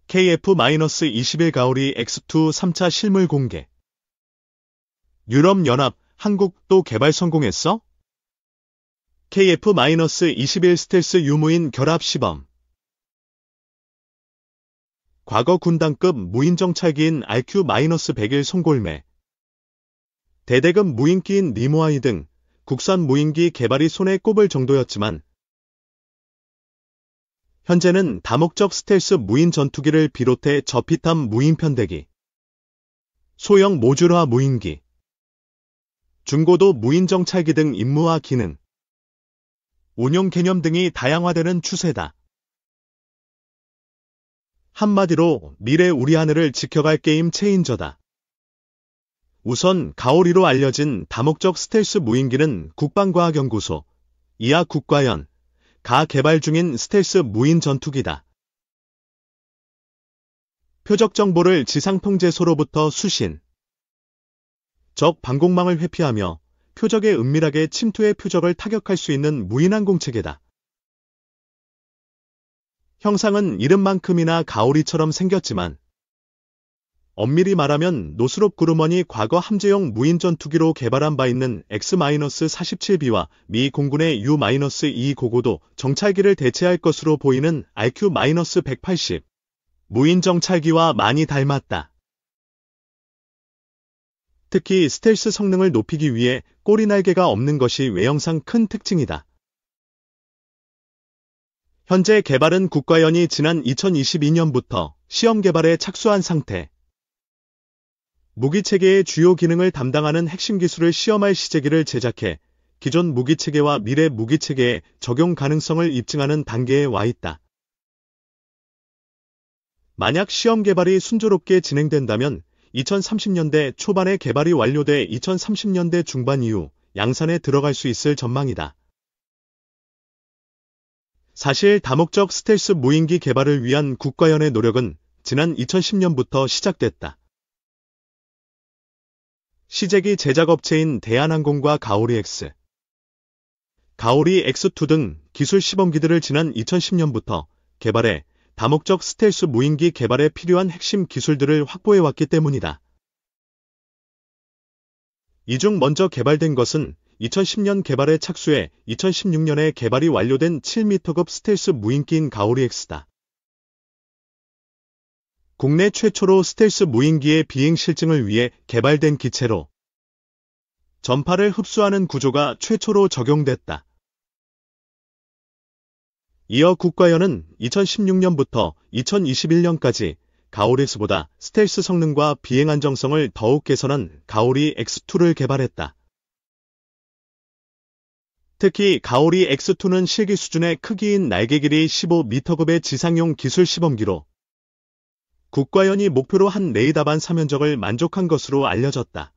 KF-21 가오리 X2 3차 실물 공개. 유럽연합, 한국도 개발 성공했어? KF-21 스텔스 유무인 결합 시범. 과거 군단급 무인정찰기인 RQ-100일 송골매, 대대급 무인기인 니모아이 등 국산 무인기 개발이 손에 꼽을 정도였지만 현재는 다목적 스텔스 무인 전투기를 비롯해 저피탐 무인 편대기, 소형 모듈화 무인기, 중고도 무인 정찰기 등 임무와 기능, 운용 개념 등이 다양화되는 추세다. 한마디로 미래 우리 하늘을 지켜갈 게임 체인저다. 우선 가오리로 알려진 다목적 스텔스 무인기는 국방과학연구소, 이하 국과연, 가 개발 중인 스텔스 무인 전투기다. 표적 정보를 지상 통제소로부터 수신, 적 방공망을 회피하며 표적에 은밀하게 침투해 표적을 타격할 수 있는 무인항공체계다. 형상은 이름만큼이나 가오리처럼 생겼지만 엄밀히 말하면 노스롭 그루먼이 과거 함재용 무인 전투기로 개발한 바 있는 X-47B와 미 공군의 U-2 고고도 정찰기를 대체할 것으로 보이는 RQ-180 무인 정찰기와 많이 닮았다. 특히 스텔스 성능을 높이기 위해 꼬리날개가 없는 것이 외형상 큰 특징이다. 현재 개발은 국과연이 지난 2022년부터 시험 개발에 착수한 상태. 무기체계의 주요 기능을 담당하는 핵심 기술을 시험할 시제기를 제작해 기존 무기체계와 미래 무기체계의 적용 가능성을 입증하는 단계에 와 있다. 만약 시험 개발이 순조롭게 진행된다면 2030년대 초반에 개발이 완료돼 2030년대 중반 이후 양산에 들어갈 수 있을 전망이다. 사실 다목적 스텔스 무인기 개발을 위한 국과연의 노력은 지난 2010년부터 시작됐다. 시제기 제작업체인 대한항공과 가오리 X, 가오리 X2 등 기술 시범기들을 지난 2010년부터 개발해 다목적 스텔스 무인기 개발에 필요한 핵심 기술들을 확보해왔기 때문이다. 이 중 먼저 개발된 것은 2010년 개발에 착수해 2016년에 개발이 완료된 7m급 스텔스 무인기인 가오리 X다. 국내 최초로 스텔스 무인기의 비행 실증을 위해 개발된 기체로 전파를 흡수하는 구조가 최초로 적용됐다. 이어 국과연은 2016년부터 2021년까지 가오리 X보다 스텔스 성능과 비행 안정성을 더욱 개선한 가오리 X2를 개발했다. 특히 가오리 X2는 실기 수준의 크기인 날개 길이 15m급의 지상용 기술 시범기로 국과연이 목표로 한 레이더반 사면적을 만족한 것으로 알려졌다.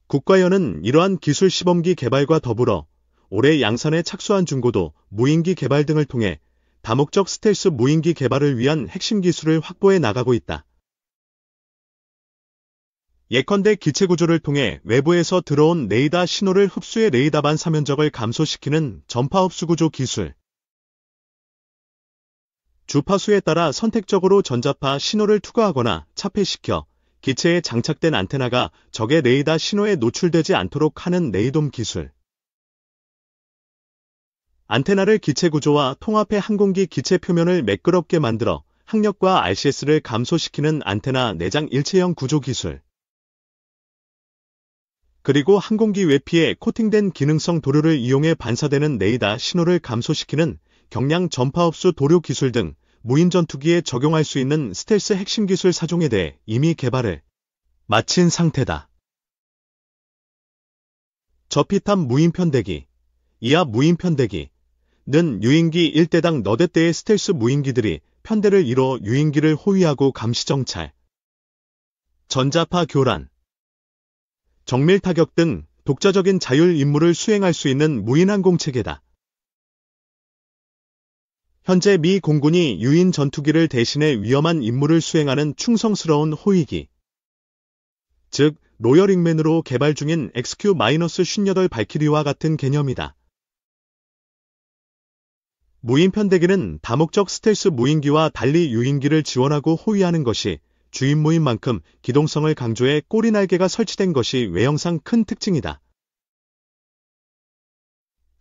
국과연은 이러한 기술 시범기 개발과 더불어 올해 양산에 착수한 중고도 무인기 개발 등을 통해 다목적 스텔스 무인기 개발을 위한 핵심 기술을 확보해 나가고 있다. 예컨대 기체 구조를 통해 외부에서 들어온 레이더 신호를 흡수해 레이더반 사면적을 감소시키는 전파 흡수 구조 기술, 주파수에 따라 선택적으로 전자파 신호를 투과하거나 차폐시켜 기체에 장착된 안테나가 적의 레이더 신호에 노출되지 않도록 하는 레이돔 기술, 안테나를 기체 구조와 통합해 항공기 기체 표면을 매끄럽게 만들어 항력과 RCS를 감소시키는 안테나 내장 일체형 구조 기술, 그리고 항공기 외피에 코팅된 기능성 도료를 이용해 반사되는 레이더 신호를 감소시키는 경량 전파 흡수 도료 기술 등 무인 전투기에 적용할 수 있는 스텔스 핵심 기술 4종에 대해 이미 개발을 마친 상태다. 저피탐 무인 편대기, 이하 무인 편대기 는 유인기 1대당 너댓 대의 스텔스 무인기들이 편대를 이뤄 유인기를 호위하고 감시 정찰, 전자파 교란, 정밀 타격 등 독자적인 자율 임무를 수행할 수 있는 무인항공체계다. 현재 미 공군이 유인 전투기를 대신해 위험한 임무를 수행하는 충성스러운 호위기, 즉 로열 윙맨으로 개발 중인 XQ-58 발키리와 같은 개념이다. 무인 편대기는 다목적 스텔스 무인기와 달리 유인기를 지원하고 호위하는 것이 주인 무인만큼 기동성을 강조해 꼬리 날개가 설치된 것이 외형상 큰 특징이다.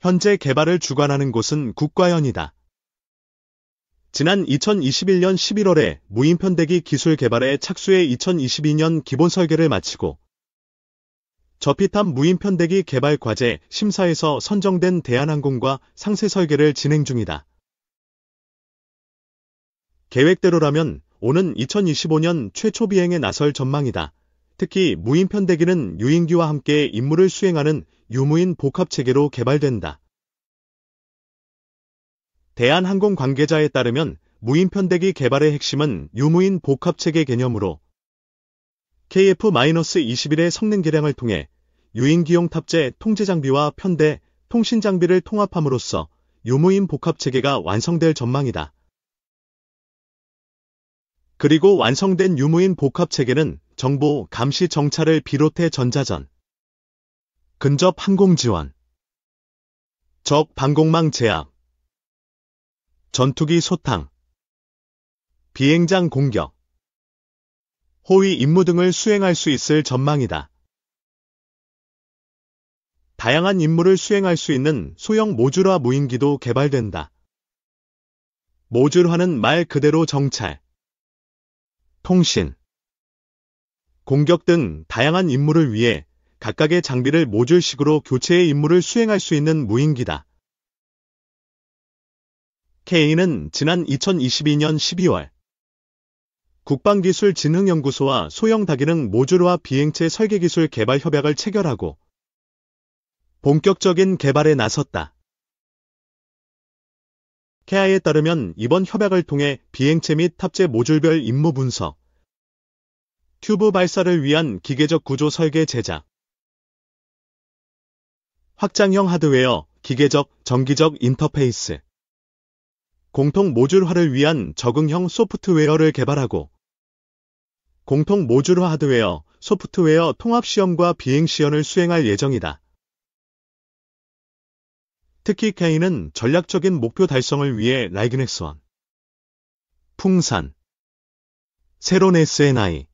현재 개발을 주관하는 곳은 국가연이다. 지난 2021년 11월에 무인 편대기 기술 개발에 착수해 2022년 기본 설계를 마치고 저피탑 무인 편대기 개발 과제 심사에서 선정된 대한항공과 상세 설계를 진행 중이다. 계획대로라면 오는 2025년 최초 비행에 나설 전망이다. 특히 무인 편대기는 유인기와 함께 임무를 수행하는 유무인 복합체계로 개발된다. 대한항공 관계자에 따르면 무인 편대기 개발의 핵심은 유무인 복합체계 개념으로 KF-21의 성능 개량을 통해 유인기용 탑재 통제장비와 편대, 통신장비를 통합함으로써 유무인 복합체계가 완성될 전망이다. 그리고 완성된 유무인 복합체계는 정보, 감시, 정찰을 비롯해 전자전, 근접 항공 지원, 적 방공망 제압, 전투기 소탕, 비행장 공격, 호위 임무 등을 수행할 수 있을 전망이다. 다양한 임무를 수행할 수 있는 소형 모듈화 무인기도 개발된다. 모듈화는 말 그대로 정찰, 통신, 공격 등 다양한 임무를 위해 각각의 장비를 모듈식으로 교체해 임무를 수행할 수 있는 무인기다. K는 지난 2022년 12월 국방기술진흥연구소와 소형 다기능 모듈화 비행체 설계기술 개발 협약을 체결하고 본격적인 개발에 나섰다. KIA에 따르면 이번 협약을 통해 비행체 및 탑재 모듈별 임무 분석, 튜브 발사를 위한 기계적 구조 설계 제작, 확장형 하드웨어, 기계적, 전기적 인터페이스, 공통 모듈화를 위한 적응형 소프트웨어를 개발하고 공통 모듈화 하드웨어, 소프트웨어 통합 시험과 비행 시연을 수행할 예정이다. 특히 K는 전략적인 목표 달성을 위해 라이그넥스원, 풍산, 세론 SNI,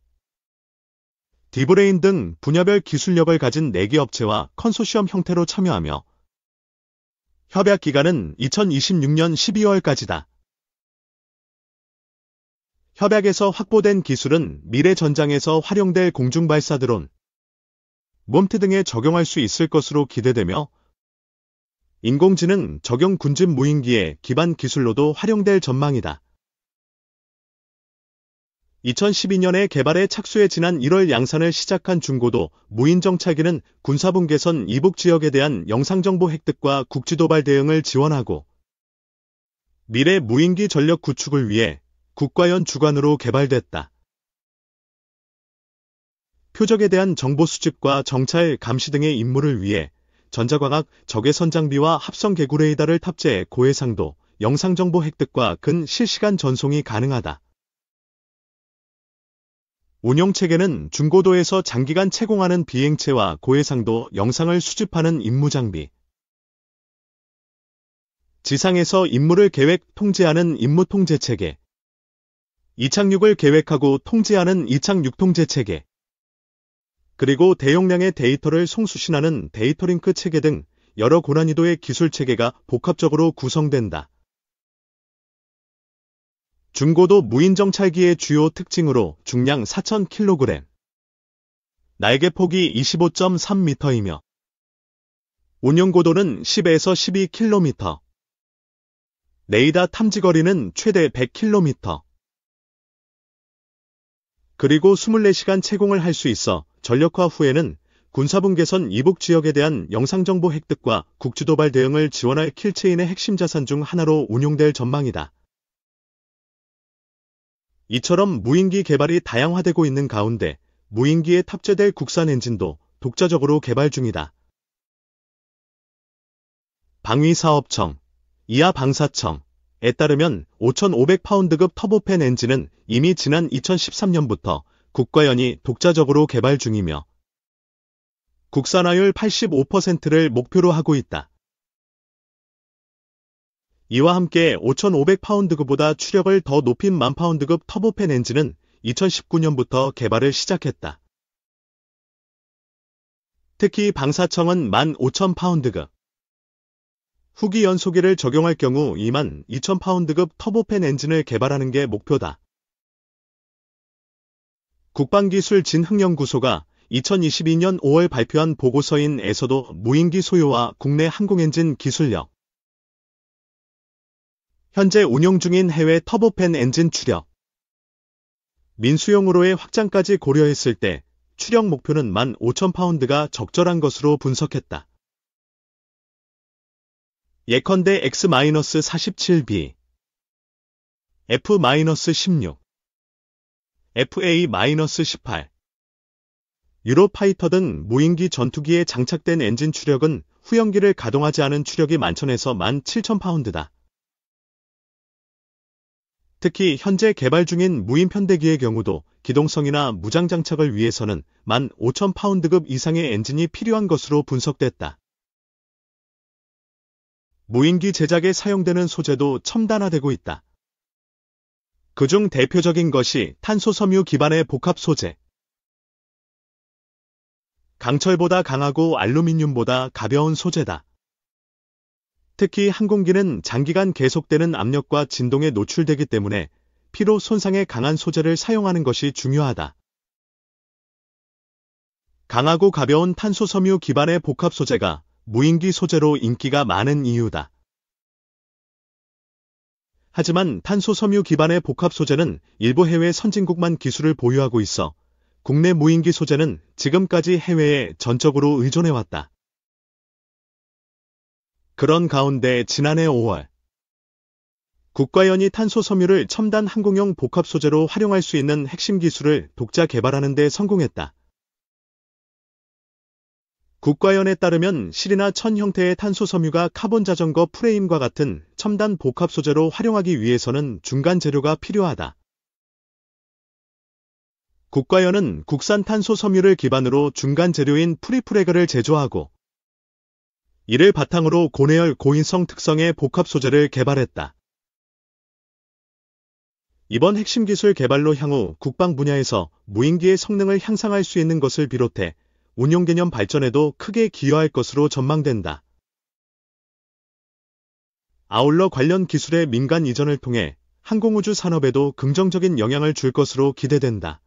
디브레인 등 분야별 기술력을 가진 4개 업체와 컨소시엄 형태로 참여하며 협약 기간은 2026년 12월까지다. 협약에서 확보된 기술은 미래 전장에서 활용될 공중발사 드론, 몸트 등에 적용할 수 있을 것으로 기대되며 인공지능 적용 군집 무인기의 기반 기술로도 활용될 전망이다. 2012년에 개발에 착수해 지난 1월 양산을 시작한 중고도 무인 정찰기는 군사분 개선 이북 지역에 대한 영상정보 획득과 국지도발 대응을 지원하고 미래 무인기 전력 구축을 위해 국가연 주관으로 개발됐다. 표적에 대한 정보 수집과 정찰, 감시 등의 임무를 위해 전자광학, 적외선 장비와 합성 개구 레이더를 탑재해 고해상도, 영상정보 획득과 실시간 전송이 가능하다. 운용체계는 중고도에서 장기간 채공하는 비행체와 고해상도 영상을 수집하는 임무장비, 지상에서 임무를 계획, 통제하는 임무통제체계, 이착륙을 계획하고 통제하는 이착륙통제체계, 그리고 대용량의 데이터를 송수신하는 데이터링크 체계 등 여러 고난이도의 기술체계가 복합적으로 구성된다. 중고도 무인정찰기의 주요 특징으로 중량 4,000kg, 날개 폭이 25.3m이며 운용고도는 10에서 12km, 레이더 탐지거리는 최대 100km, 그리고 24시간 채공을 할 수 있어 전력화 후에는 군사분 개선 이북 지역에 대한 영상정보 획득과 국지도발 대응을 지원할 킬체인의 핵심 자산 중 하나로 운용될 전망이다. 이처럼 무인기 개발이 다양화되고 있는 가운데 무인기에 탑재될 국산 엔진도 독자적으로 개발 중이다. 방위사업청, 이하방사청에 따르면 5,500파운드급 터보팬 엔진은 이미 지난 2013년부터 국가연이 독자적으로 개발 중이며 국산화율 85%를 목표로 하고 있다. 이와 함께 5,500파운드급보다 추력을 더 높인 10,000파운드급 터보팬 엔진은 2019년부터 개발을 시작했다. 특히 방사청은 15,000파운드급 후기 연소기를 적용할 경우 22,000파운드급 터보팬 엔진을 개발하는 게 목표다. 국방기술진흥연구소가 2022년 5월 발표한 보고서인에서도 무인기 소요와 국내 항공엔진 기술력, 현재 운용 중인 해외 터보팬 엔진 추력, 민수용으로의 확장까지 고려했을 때 추력 목표는 15,000파운드가 적절한 것으로 분석했다. 예컨대 X-47B, F-16, FA-18, 유로파이터 등 무인기 전투기에 장착된 엔진 추력은 후연기를 가동하지 않은 추력이 11,000에서 17,000파운드다. 특히 현재 개발 중인 무인 편대기의 경우도 기동성이나 무장 장착을 위해서는 15,000파운드급 이상의 엔진이 필요한 것으로 분석됐다. 무인기 제작에 사용되는 소재도 첨단화되고 있다. 그중 대표적인 것이 탄소섬유 기반의 복합 소재. 강철보다 강하고 알루미늄보다 가벼운 소재다. 특히 항공기는 장기간 계속되는 압력과 진동에 노출되기 때문에 피로 손상에 강한 소재를 사용하는 것이 중요하다. 강하고 가벼운 탄소섬유 기반의 복합 소재가 무인기 소재로 인기가 많은 이유다. 하지만 탄소섬유 기반의 복합 소재는 일부 해외 선진국만 기술을 보유하고 있어 국내 무인기 소재는 지금까지 해외에 전적으로 의존해왔다. 그런 가운데 지난해 5월 국가연이 탄소섬유를 첨단 항공용 복합 소재로 활용할 수 있는 핵심 기술을 독자 개발하는 데 성공했다. 국가연에 따르면 실이나 천 형태의 탄소섬유가 카본 자전거 프레임과 같은 첨단 복합 소재로 활용하기 위해서는 중간 재료가 필요하다. 국가연은 국산 탄소섬유를 기반으로 중간 재료인 프리프레그를 제조하고 이를 바탕으로 고내열 고인성 특성의 복합 소재를 개발했다. 이번 핵심 기술 개발로 향후 국방 분야에서 무인기의 성능을 향상할 수 있는 것을 비롯해 운용 개념 발전에도 크게 기여할 것으로 전망된다. 아울러 관련 기술의 민간 이전을 통해 항공우주 산업에도 긍정적인 영향을 줄 것으로 기대된다.